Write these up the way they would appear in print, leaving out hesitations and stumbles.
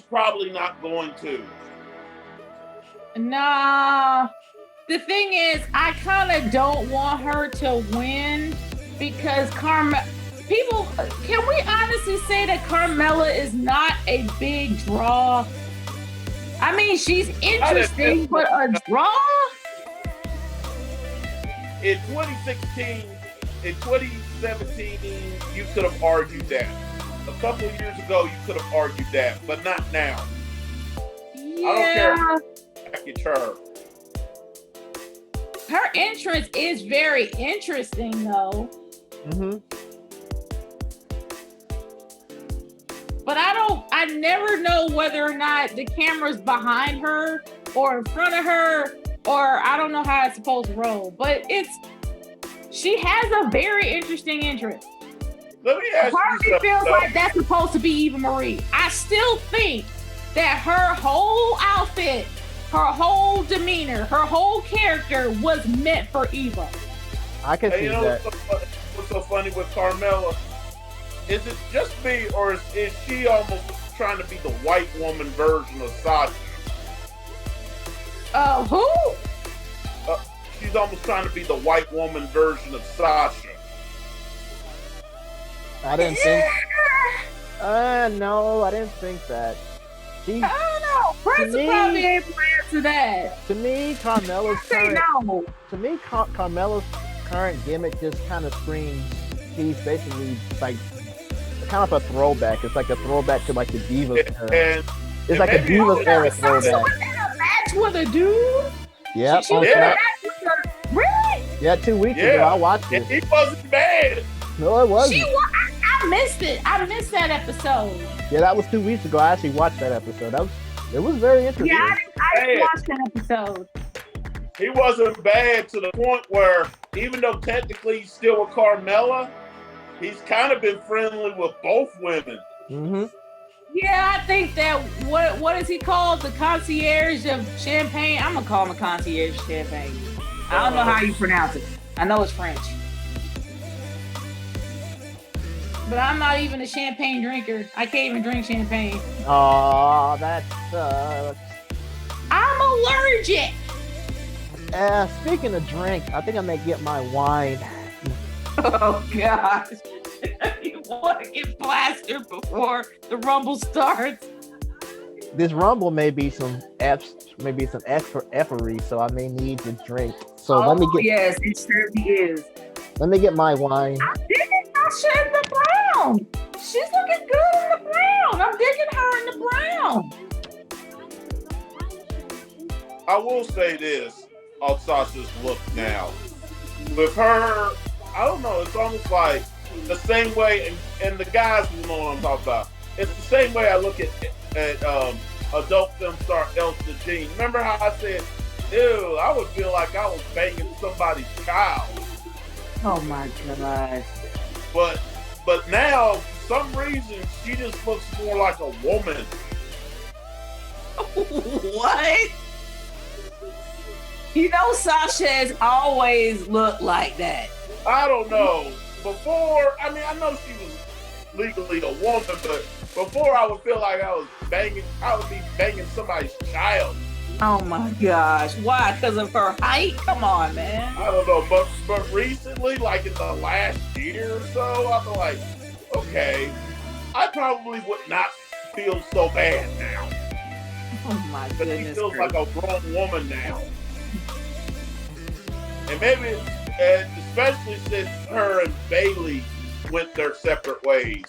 probably not going to. Nah. The thing is, I kind of don't want her to win because people, can we honestly say that Carmella is not a big draw? I mean, she's interesting, but a draw? In 2016, in 2017, you could have argued that. A couple of years ago, you could have argued that, but not now. Yeah. I don't care how you package her. Her entrance is very interesting, though. Mm-hmm. But I never know whether or not the camera's behind her or in front of her, or I don't know how it's supposed to roll. But she has a very interesting entrance. Let me ask Part of me feels like that's supposed to be Eva Marie. I still think that her whole outfit, her whole demeanor, her whole character was meant for Eva. I can see that. What's so funny with Carmella? Is it just me, or is she almost trying to be the white woman version of Sasha? Who? She's almost trying to be the white woman version of Sasha. I didn't think. No, I didn't think that. I don't know. Prince will probably able to answer that. To me, Carmella's current gimmick just kind of screams he's basically like kind of a throwback. It's like a throwback to like the Divas era. It's like a Divas era throwback. She was in a match with a dude? Yep. She was in a match with a... Really? Yeah, 2 weeks ago I watched it. It wasn't bad. No, it wasn't. I missed it. I missed that episode. Yeah, that was 2 weeks ago. I actually watched that episode. It was very interesting. Yeah, I didn't watch that episode. He wasn't bad to the point where, even though technically he's still with Carmella, he's kind of been friendly with both women. Mm-hmm. Yeah, I think that, what is he called? The concierge of champagne? I'm going to call him a concierge of champagne. I don't know how you pronounce it. I know it's French. But I'm not even a champagne drinker. I can't even drink champagne. Oh, that sucks. I'm allergic. Speaking of drink, I think I may get my wine. Oh, gosh. You want to get plastered before the Rumble starts? This Rumble may be some effery, so I may need to drink. So let me get. Yes, it certainly is. Let me get my wine. I'm digging Sasha in the brown. She's looking good in the brown. I'm digging her in the brown. I will say this on Sasha's look now. With her, I don't know, it's almost like the same way, and the guys will know what I'm talking about. It's the same way I look at adult film star Elsa Jean. Remember how I said, ew, I would feel like I was banging somebody's child. Oh my gosh. But now, for some reason, she just looks more like a woman. What? You know, Sasha has always looked like that. I don't know. Before, I mean, I know she was legally a woman, but before I would feel like I would be banging somebody's child. Oh my gosh. Why? Because of her height? Come on, man. I don't know, but recently, like in the last year or so, I've been like, okay, I probably would not feel so bad now. Oh my But goodness. she feels like a grown woman now. And maybe, and especially since her and Bailey went their separate ways.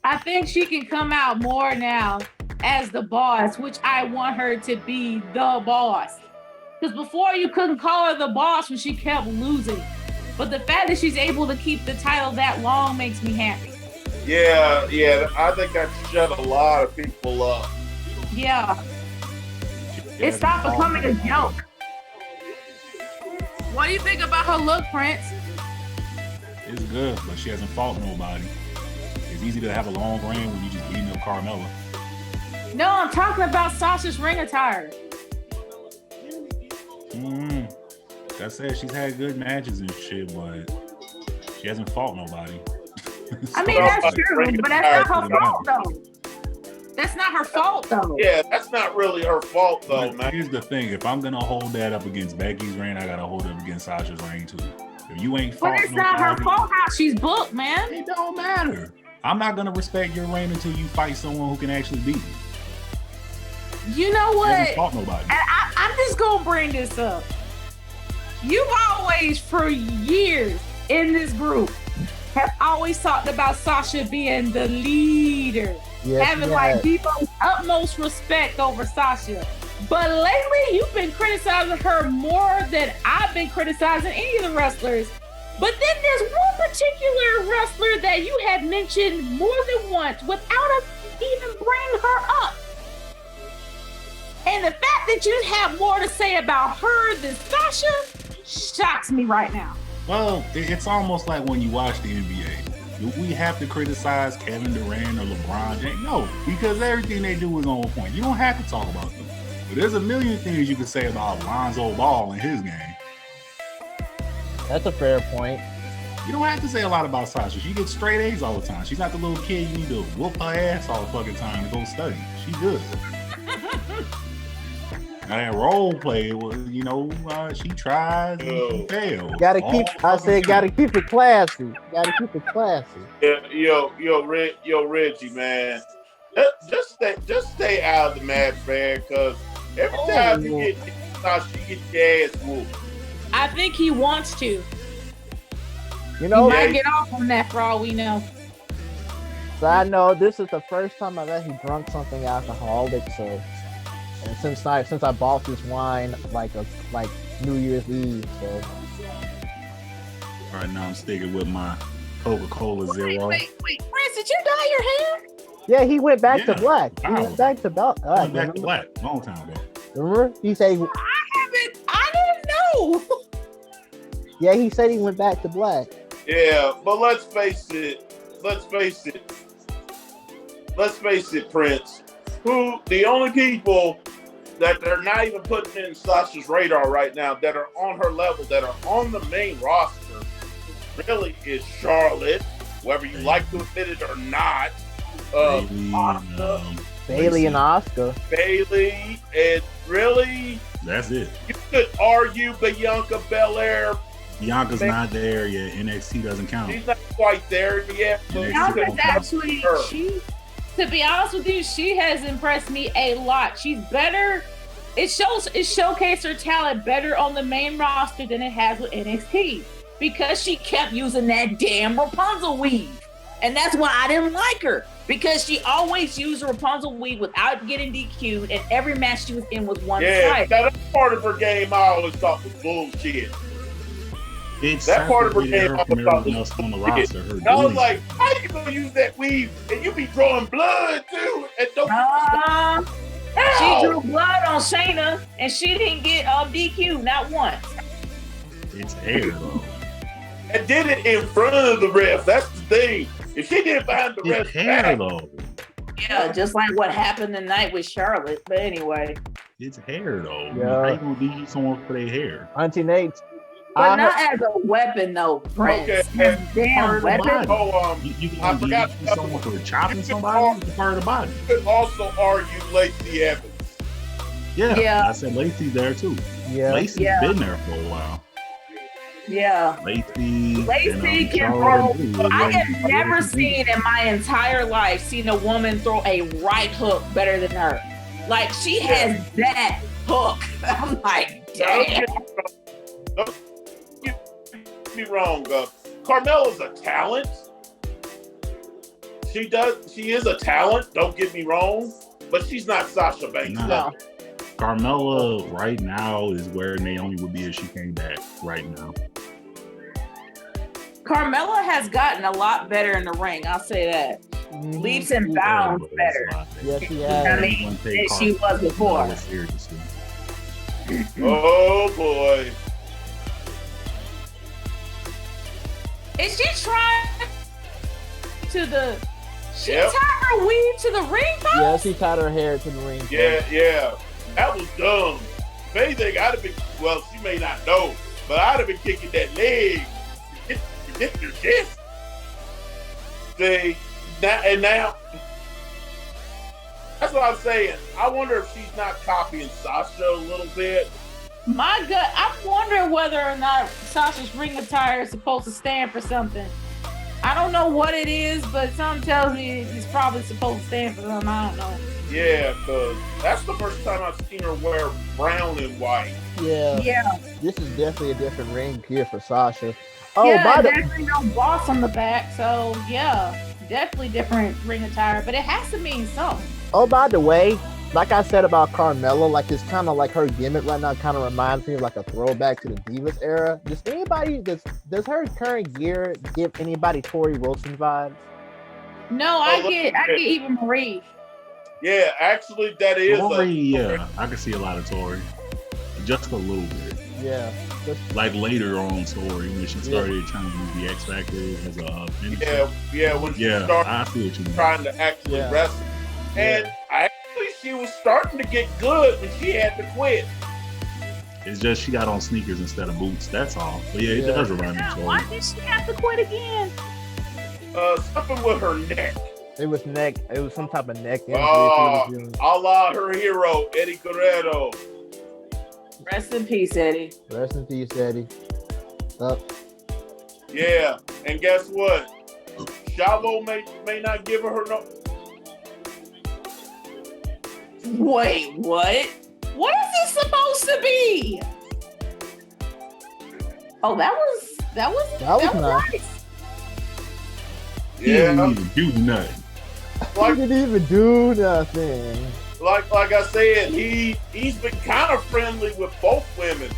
I think she can come out more now as the boss, which I want her to be the boss. Because before you couldn't call her the boss when she kept losing. But the fact that she's able to keep the title that long makes me happy. Yeah, I think that shut a lot of people up. Yeah. It stopped becoming a joke. What do you think about her look, Prince? It's good, but she hasn't fought nobody. It's easy to have a long reign when you just beating up Carmella. No, I'm talking about Sasha's ring attire. Like I said, she's had good matches and shit, but she hasn't fought nobody. I mean, that's true, but that's not her fault, though. That's not her fault, though. Yeah, that's not really her fault, though, But man. here's the thing: if I'm gonna hold that up against Becky's reign, I gotta hold it up against Sasha's reign too. If you ain't fought But it's not her nobody, fault how she's booked, man. it don't matter. I'm not gonna respect your reign until you fight someone who can actually beat me. You know You what? haven't fought nobody. And I'm just gonna bring this up. You've always, for years in this group, have always talked about Sasha being the leader, Yes, having you like have. the utmost respect over Sasha. But lately, you've been criticizing her more than I've been criticizing any of the wrestlers. But then there's one particular wrestler that you had mentioned more than once without us even bringing her up. And the fact that you have more to say about her than Sasha shocks me right now. Well, it's almost like when you watch the NBA. Do we have to criticize Kevin Durant or LeBron James? No, because everything they do is on point. You don't have to talk about them. But there's a million things you can say about Lonzo Ball and his game. That's a fair point. You don't have to say a lot about Sasha. She gets straight A's all the time. She's not the little kid you need to whoop her ass all the fucking time to go study. She good. Now that role play, she tries and she fails. Gotta keep it classy. Gotta keep it classy. Yeah, Reggie, man. Just stay out of the match, man, because every time you get Sasha, you get your ass whooped. I think he wants to. You know, He might get off on that for all we know. so I know this is the first time I've actually drunk something alcoholic. So, and since I bought this wine like New Year's Eve, so All right, now I'm sticking with my Coca-Cola Zero. Wait, Prince, did you dye your hair? yeah, he went back to black. He Wow. went back to black. I went back to black long time ago. Remember? He said, I didn't know. yeah, he said he went back to black. Yeah, but let's face it, Prince. Who the only people that they're not even putting in Sasha's radar right now that are on her level, that are on the main roster, really is Charlotte, whether you like to admit it or not. Bailey and Oscar. Bailey, and really, That's it. you could argue Bianca Belair. Bianca's not there yet. NXT doesn't count. She's not quite there yet. But Bianca's actually, to be honest with you, she has impressed me a lot. She's better. It showcased her talent better on the main roster than it has with NXT because she kept using that damn Rapunzel weave. And that's why I didn't like her, because she always used a Rapunzel weave without getting DQ'd, and every match she was in was one side. That part of her game I always thought was bullshit. It's That part of her separated game her I from thought everyone was else on the bullshit. roster. Her And I was duties. like, how you gonna use that weave and you be drawing blood too? And don't She drew blood on Shayna, and she didn't get DQ'd, not once. It's hair though. and did it in front of the ref. That's the thing. If she did behind the It's ref, hair though. Yeah, just like what happened tonight with Charlotte. But anyway. It's hair though. Yeah. How you gonna beat someone for their hair? Auntie Nate. But not as a weapon, though, Prince. Okay. Damn weapon. oh, You I gonna forgot beat someone for chopping somebody? It's part of the body. you could also argue Lacey Evans. Yeah. Yeah. I said Lacey's there too. Yeah. Lacey's been there for a while. Yeah. Lacey can Charlotte, throw. I have never seen in my entire life seen a woman throw a right hook better than her. Like, she has that hook. I'm like, damn. Don't get me wrong, Carmella's a talent. She is a talent, don't get me wrong, but she's not Sasha Banks. Nah. Carmella right now is where Naomi would be if she came back right now. Carmella has gotten a lot better in the ring. I'll say that. Leaps and bounds better. Yes, she I has. mean, than she was before. Oh boy. Is she trying to the? She Yep. tied her weave to the ring post? Yeah, she tied her hair to the ring. Yeah. That was dumb. If anything, I'd have been, well, she may not know, but I'd have been kicking that leg. Get your kiss. See, now That's what I'm saying. I wonder if she's not copying Sasha a little bit. My gut, I'm wondering whether or not Sasha's ring attire is supposed to stand for something. I don't know what it is, but something tells me it's probably supposed to stand for something. I don't know. Yeah, because that's the first time I've seen her wear brown and white. Yeah. Yeah. This is definitely a different ring here for Sasha. Oh, yeah, by the definitely no boss on the back. So yeah, definitely different ring attire, but it has to mean something. Oh, by the way, like I said about Carmella, like it's kind of like her gimmick right now kind of reminds me of like a throwback to the Divas era. Does her current gear give anybody Tori Wilson vibes? No, I get Eva Marie. Yeah, actually, that is Tori. Yeah, I can see a lot of Tori, just a little bit. Yeah, like later on Tori when she started trying to use the X Factor as a finisher. When she started I feel what you mean. trying to actually wrestle, and actually she was starting to get good when she had to quit. It's just she got on sneakers instead of boots. That's all. But yeah, it does remind me of Tori. Why did she have to quit again? Something with her neck. It was neck. It was some type of neck injury. A la her hero, Eddie Guerrero. Rest in peace, Eddie. Rest in peace, Eddie. Yeah, and guess what? Chavo may not give her no. Wait, what? What is this supposed to be? Oh, that was nice. He didn't even do nothing. He didn't even do nothing. Like I said, he's been kind of friendly with both women.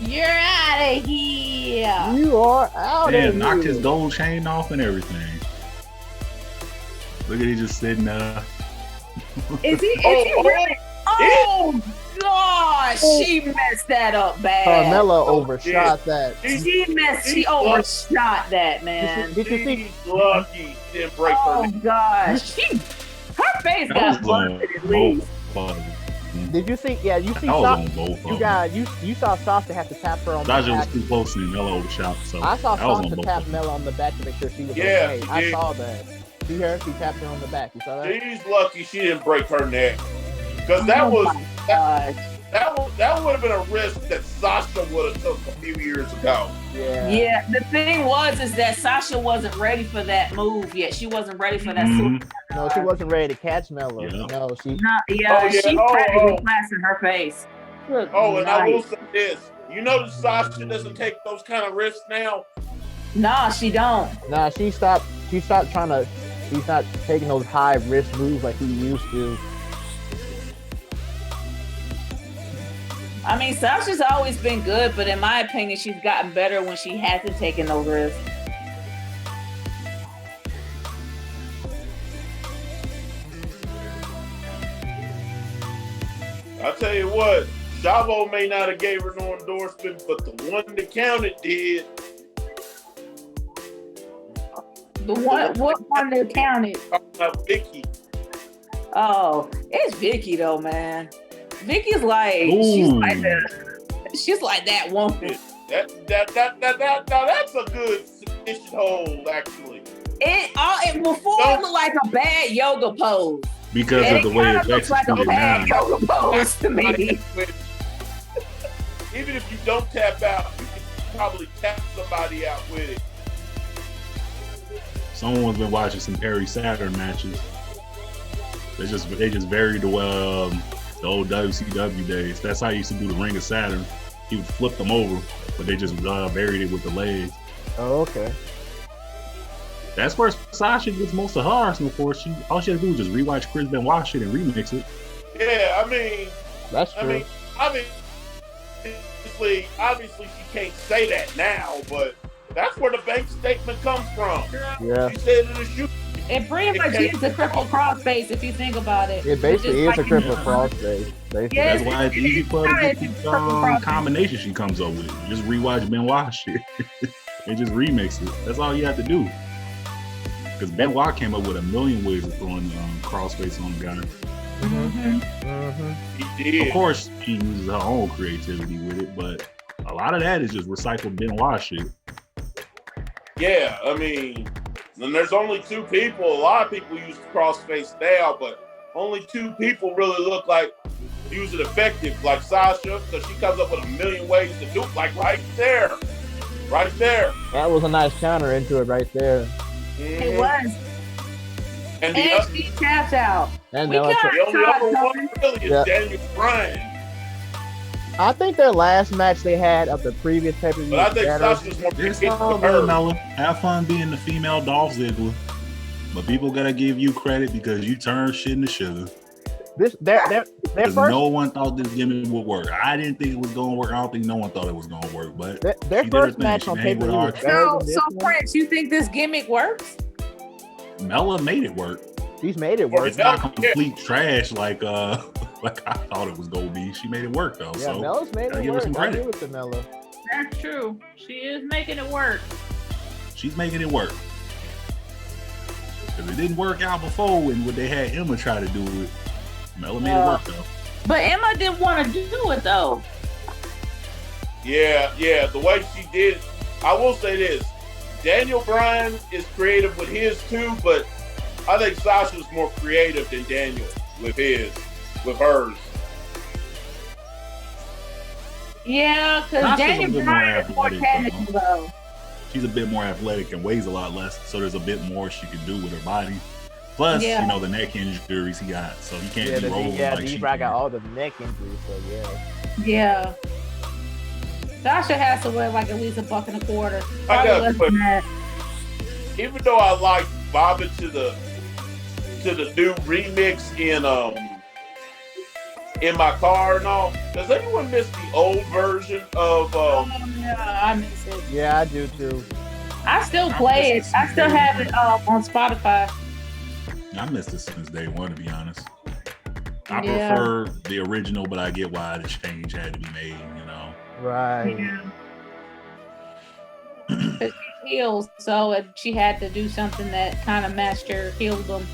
You're out of here. You are out of here. Knocked his gold chain off and everything. Look at he just sitting there. Is he really? Oh gosh, she messed that up bad. Carmella overshot that. She overshot that, man. Did you see? She's lucky she didn't break her neck. Oh gosh, her face got busted at least. Did you see? Yeah, you see. You saw Sasha have to tap her on the back. Sasha was too close and Mella overshot. So I saw Sasha tap Mella on the back to make sure she was okay. I saw that. See her? She tapped her on the back. You saw that? She's lucky she didn't break her neck. Because that would have been a risk that Sasha would have took a few years ago. Yeah. The thing is that Sasha wasn't ready for that move yet. She wasn't ready for that. No, she wasn't ready to catch Mella. Yeah. No, she. She practically blasted her face. And I will say this: you notice Sasha doesn't take those kind of risks now. Nah, she don't. Nah, she stopped. She's not taking those high risk moves like he used to. I mean, Sasha's always been good, but in my opinion, she's gotten better when she hasn't taken those risks. I'll tell you what, Chavo may not have gave her no endorsement, but the one that counted did. What one that counted? Vicky. Oh, it's Vicky though, man. Vicky's like she's like that woman. That's a good submission hold, actually. It looked like a bad yoga pose. Because of the way it looks like a bad yoga pose to me. Even if you don't tap out, you can probably tap somebody out with it. Someone's been watching some Perry Saturn matches. They just varied the old WCW days. That's how I used to do the Ring of Saturn. He would flip them over, but they just varied it with the legs. Oh, okay. That's where Sasha gets most of her arsenal for. All she had to do was just rewatch Chris Benoit shit and remix it. Yeah, I mean, that's true. Obviously, she can't say that now, but that's where the bank statement comes from. Yeah. She said in the shoot. It pretty much is a crippled crossface if you think about it. It basically is a crippled crossface. That's why it's easy for her to get the combination she comes up with. Just rewatch Benoit shit and just remix it. That's all you have to do. Because Benoit came up with a million ways of throwing crossface on the guy. He did. Of course, she uses her own creativity with it, but a lot of that is just recycled Benoit shit. Yeah, I mean, And there's only two people. A lot of people use the crossface now, but only two people really look like use it effective, like Sasha, because she comes up with a million ways to do it. Like right there. That was a nice counter into it right there. Mm-hmm. It was. And she tapped out. And We like got the only other one really is Daniel Bryan. I think their last match they had of the previous pay-per-view. But I think Sasha's more It's creative all than her. good, Mella. Have fun being the female Dolph Ziggler. But people gotta give you credit because you turned shit into sugar. Their Because first, no one thought this gimmick would work. I didn't think it was gonna work. I don't think no one thought it was gonna work. But their she first did her match thing. on She made pay-per-view was with better So, than this so one. Prince, you think this gimmick works? Mella made it work. She's made it work. It's not complete trash like like I thought it was gonna be. She made it work though. Yeah, So Mella's made gotta it give her work. some I credit. agree with the Mella. That's true. She is making it work. she's making it work. Because it didn't work out before when they had Emma try to do it. Mella made it work though. But Emma didn't want to do it though. Yeah, the way she did. I will say this: Daniel Bryan is creative with his too, but I think Sasha's more creative than Daniel with hers. Yeah, because Sasha's a Daniel bit Bryan is more athletic, technical though. She's a bit more athletic and weighs a lot less, so there's a bit more she can do with her body. Plus, Yeah. you know, the neck injuries he got, so he can't be rolling like she D-Bry got can. all the neck injuries, so yeah. Yeah. Sasha has to weigh like at least $1.25. I Probably got less a than that. Even though I like bobbing to the new remix in my car and all, does anyone miss the old version of? Yeah, I miss it. Yeah, I do too. I still play it. I still have it on Spotify. I missed this since day one, to be honest. I Yeah. prefer the original, but I get why the change had to be made, you know. Right. Yeah. 'Cause she heals, so she had to do something that kind of matched her healdom.